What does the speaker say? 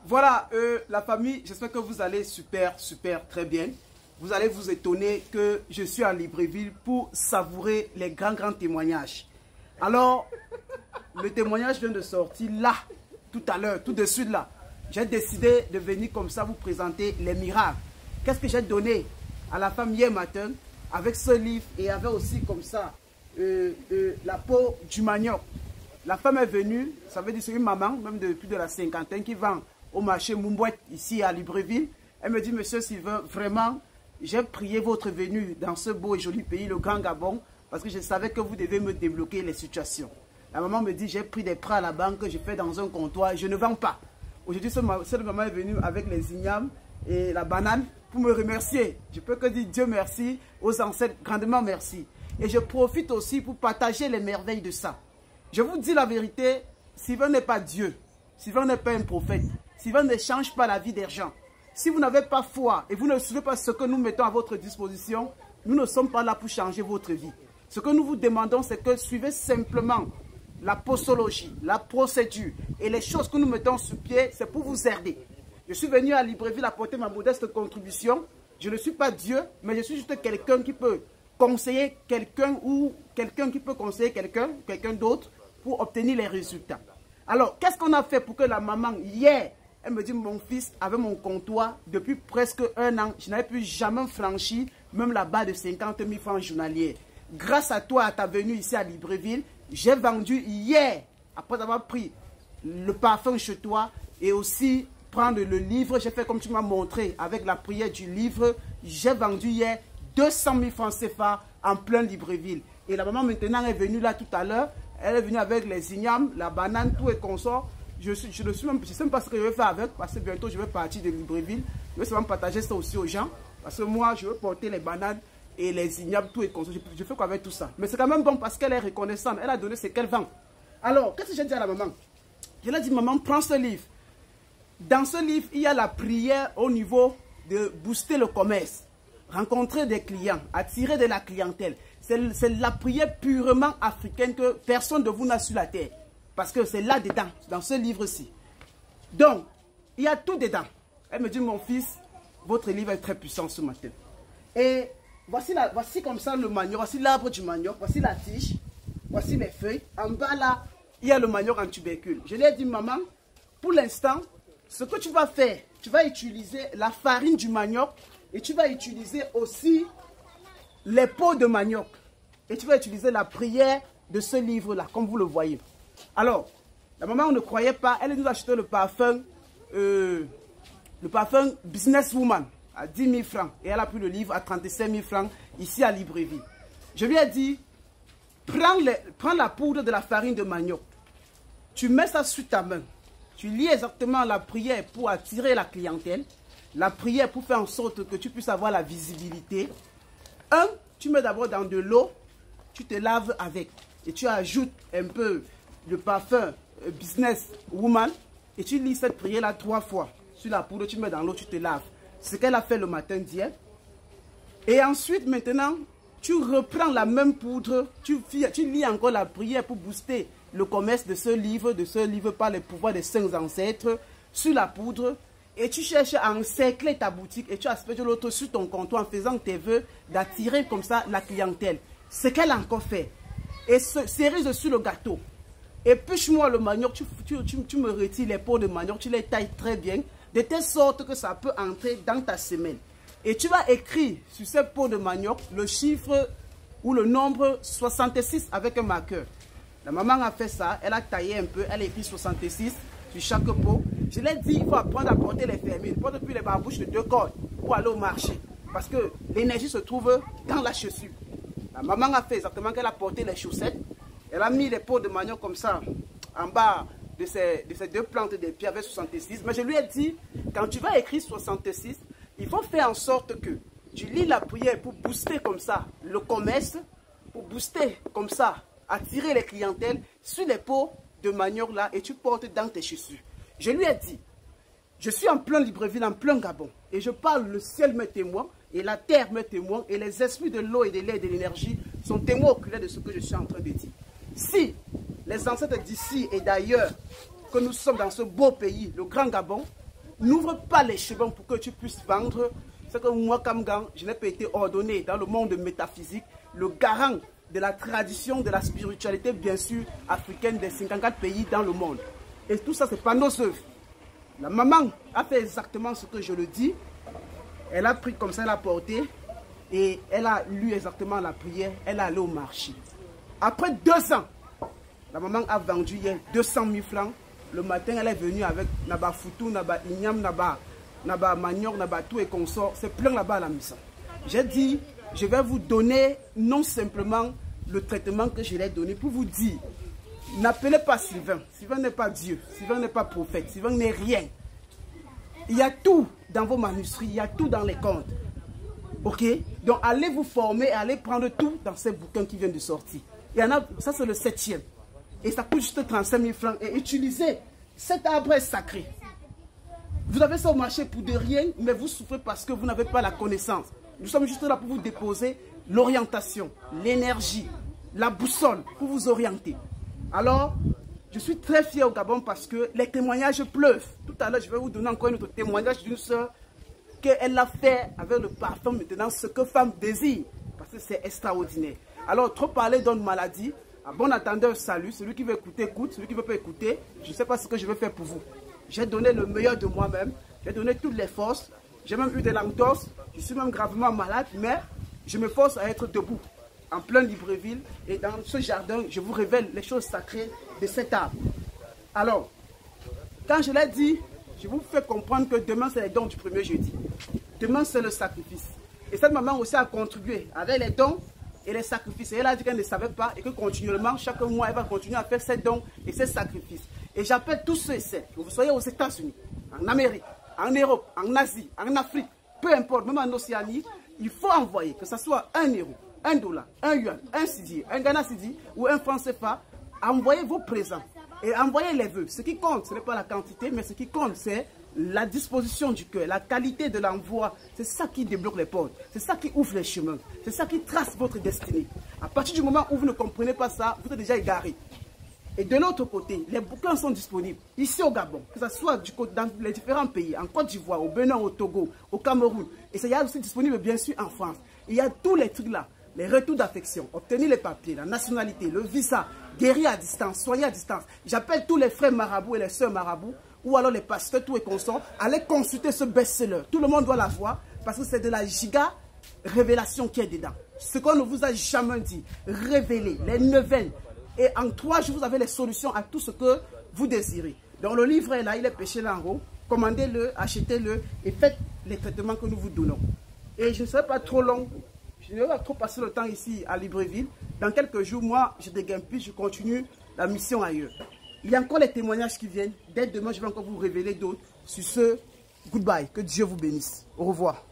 Voilà, la famille, j'espère que vous allez super, très bien. Vous allez vous étonner que je suis à Libreville pour savourer les grands témoignages. Alors, le témoignage vient de sortir là, tout à l'heure, tout de suite là. J'ai décidé de venir comme ça vous présenter les miracles. Qu'est-ce que j'ai donné à la femme hier matin avec ce livre et avec aussi comme ça la peau du manioc. La femme est venue, ça veut dire c'est une maman, même de plus de la cinquantaine, qui vend au marché Mumbouet, ici à Libreville. Elle me dit, monsieur Sylvain, vraiment, j'ai prié votre venue dans ce beau et joli pays, le Grand Gabon, parce que je savais que vous devez me débloquer les situations. La maman me dit, j'ai pris des prêts à la banque, je fais dans un comptoir, je ne vends pas. Aujourd'hui, cette maman est venue avec les ignames et la banane pour me remercier. Je peux que dire Dieu merci, aux ancêtres, grandement merci. Et je profite aussi pour partager les merveilles de ça. Je vous dis la vérité, Sylvain n'est pas Dieu, Sylvain n'est pas un prophète, Sylvain ne change pas la vie des gens. Si vous n'avez pas foi et vous ne suivez pas ce que nous mettons à votre disposition, nous ne sommes pas là pour changer votre vie. Ce que nous vous demandons, c'est que suivez simplement la posologie, la procédure et les choses que nous mettons sur pied, c'est pour vous aider. Je suis venu à Libreville apporter ma modeste contribution. Je ne suis pas Dieu, mais je suis juste quelqu'un qui peut conseiller quelqu'un ou quelqu'un qui peut conseiller quelqu'un d'autre pour obtenir les résultats. Alors, qu'est-ce qu'on a fait pour que la maman, hier, elle me dit, mon fils avait mon comptoir depuis presque un an, je n'avais plus jamais franchi même la barre de 50 000 francs journaliers. Grâce à toi, à ta venue ici à Libreville, j'ai vendu hier, après avoir pris le parfum chez toi et aussi prendre le livre, j'ai fait comme tu m'as montré avec la prière du livre, j'ai vendu hier 200 000 francs CFA en plein Libreville. Et la maman maintenant est venue là tout à l'heure, elle est venue avec les ignames, la banane, tout et consort. Je ne sais même pas ce que je vais faire avec, parce que bientôt je vais partir de Libreville. Je vais seulement partager ça aussi aux gens, parce que moi je veux porter les bananes et les ignames, tout et consort. Je fais quoi avec tout ça? Mais c'est quand même bon parce qu'elle est reconnaissante, elle a donné ce qu'elle vend. Alors, qu'est-ce que j'ai dit à la maman? Je lui ai dit, maman, prends ce livre. Dans ce livre, il y a la prière au niveau de booster le commerce, rencontrer des clients, attirer de la clientèle. C'est la prière purement africaine que personne de vous n'a sur la terre. Parce que c'est là-dedans, dans ce livre-ci. Donc, il y a tout dedans. Elle me dit, mon fils, votre livre est très puissant ce matin. Et voici comme ça le manioc, voici l'arbre du manioc, voici la tige, voici les feuilles. En bas là, il y a le manioc en tubercule. Je lui ai dit, maman, pour l'instant, ce que tu vas faire, tu vas utiliser la farine du manioc et tu vas utiliser aussi les peaux de manioc. Et tu vas utiliser la prière de ce livre-là, comme vous le voyez. Alors, la maman ne croyait pas, elle nous a acheté le parfum Businesswoman à 10 000 francs. Et elle a pris le livre à 35 000 francs ici à Libreville. Je lui ai dit, prends la poudre de la farine de manioc. Tu mets ça sur ta main. Tu lis exactement la prière pour attirer la clientèle. La prière pour faire en sorte que tu puisses avoir la visibilité. Tu mets d'abord dans de l'eau. Tu te laves avec. Et tu ajoutes un peu le parfum Businesswoman. Et tu lis cette prière-là 3 fois. Sur la poudre, tu mets dans l'eau, tu te laves. C'est ce qu'elle a fait le matin d'hier. Et ensuite, maintenant, tu reprends la même poudre. Tu lis encore la prière pour booster le commerce de ce livre par les pouvoirs des saints ancêtres sur la poudre. Et tu cherches à encercler ta boutique et tu aspectes l'autre sur ton comptoir en faisant tes vœux d'attirer comme ça la clientèle. Ce qu'elle a encore fait. Et cerise sur le gâteau. Épluche-moi le manioc, tu me retires les peaux de manioc, tu les tailles très bien, de telle sorte que ça peut entrer dans ta semelle. Et tu vas écrire sur ces peaux de manioc le chiffre ou le nombre 66 avec un marqueur. La maman a fait ça, elle a taillé un peu, elle a écrit 66 sur chaque peau. Je l'ai dit, il faut apprendre à porter les fermines, ne porte plus les barbouches de 2 cordes pour aller au marché. Parce que l'énergie se trouve dans la chaussure. La maman a fait exactement qu'elle a porté les chaussettes. Elle a mis les peaux de manioc comme ça en bas de ces 2 plantes de pied avec 66. Mais je lui ai dit, quand tu vas écrire 66, il faut faire en sorte que tu lis la prière pour booster comme ça le commerce, pour booster comme ça, attirer les clientèles sur les peaux de manioc là et tu portes dans tes chaussures. Je lui ai dit, je suis en plein Libreville, en plein Gabon et je parle, le ciel m'est témoin et la terre m'est témoin et les esprits de l'eau et de l'air et de l'énergie sont témoins oculaires de ce que je suis en train de dire. Si les ancêtres d'ici et d'ailleurs, que nous sommes dans ce beau pays, le Grand Gabon, n'ouvre pas les chemins pour que tu puisses vendre. C'est que moi, Kamgan, je n'ai pas été ordonné dans le monde métaphysique, le garant de la tradition, de la spiritualité, bien sûr, africaine des 54 pays dans le monde. Et tout ça, c'est pas nos œuvres. La maman a fait exactement ce que je le dis. Elle a pris comme ça, elle a porté. Et elle a lu exactement la prière. Elle est allée au marché. Après 2 ans, la maman a vendu hier 200 000 francs. Le matin, elle est venue avec Naba Foutou, Naba Ignam, Naba Manioc, Naba tout et consort. C'est plein là-bas à la maison. J'ai dit, je vais vous donner non simplement le traitement que je l'ai donné pour vous dire. N'appelez pas Sylvain. Sylvain n'est pas Dieu. Sylvain n'est pas prophète. Sylvain n'est rien. Il y a tout dans vos manuscrits. Il y a tout dans les contes. Ok? Donc allez vous former, allez prendre tout dans ces bouquins qui viennent de sortir. Il y en a, ça c'est le 7e. Et ça coûte juste 35 000 francs. Et utilisez, cet arbre est sacré. Vous avez ça au marché pour de rien, mais vous souffrez parce que vous n'avez pas la connaissance. Nous sommes juste là pour vous déposer l'orientation, l'énergie, la boussole pour vous orienter. Alors, je suis très fier au Gabon parce que les témoignages pleuvent. Tout à l'heure, je vais vous donner encore un autre témoignage d'une soeur qu'elle a fait avec le parfum maintenant, ce que femme désire. Parce que c'est extraordinaire. Alors, trop parler donne maladie. À bon attendeur, salut. Celui qui veut écouter, écoute. Celui qui ne veut pas écouter, je ne sais pas ce que je vais faire pour vous. J'ai donné le meilleur de moi-même. J'ai donné toutes les forces. J'ai même eu des langues d'os. Je suis même gravement malade, mais je me force à être debout. En plein Libreville. Et dans ce jardin, je vous révèle les choses sacrées de cet arbre. Alors, quand je l'ai dit, je vous fais comprendre que demain, c'est les dons du premier jeudi. Demain, c'est le sacrifice. Et cette maman aussi a contribué avec les dons et les sacrifices. Et elle a dit qu'elle ne savait pas et que continuellement, chaque mois, elle va continuer à faire ses dons et ses sacrifices. Et j'appelle tous ceux et celles, que vous soyez aux États-Unis, en Amérique, en Europe, en Asie, en Afrique, peu importe, même en Océanie, il faut envoyer, que ce soit 1 euro, 1 dollar, 1 yuan, 1 cedi, 1 Ghana cedi ou 1 franc CFA, envoyez vos présents et envoyez les vœux. Ce qui compte, ce n'est pas la quantité, mais ce qui compte, c'est la disposition du cœur, la qualité de l'envoi. C'est ça qui débloque les portes, c'est ça qui ouvre les chemins, c'est ça qui trace votre destinée. À partir du moment où vous ne comprenez pas ça, vous êtes déjà égaré. Et de l'autre côté, les bouquins sont disponibles ici au Gabon, que ce soit dans les différents pays, en Côte d'Ivoire, au Bénin, au Togo, au Cameroun. Et ça y est aussi disponible bien sûr en France. Il y a tous les trucs là, les retours d'affection, obtenir les papiers, la nationalité, le visa, guérir à distance, soigner à distance. J'appelle tous les frères marabouts et les sœurs marabouts, ou alors les pasteurs, tout et consorts, allez consulter ce best-seller. Tout le monde doit la voir parce que c'est de la giga révélation qui est dedans. Ce qu'on ne vous a jamais dit, révéler les neuvaines. Et en 3 jours, vous avez les solutions à tout ce que vous désirez. Donc le livre est là, il est pêché là en haut. Commandez-le, achetez-le et faites les traitements que nous vous donnons. Et je ne serai pas trop long. Je ne vais pas trop passer le temps ici à Libreville. Dans quelques jours, moi, je dégaine plus, je continue la mission ailleurs. Il y a encore les témoignages qui viennent. Dès demain, je vais encore vous révéler d'autres. Sur ce, goodbye. Que Dieu vous bénisse. Au revoir.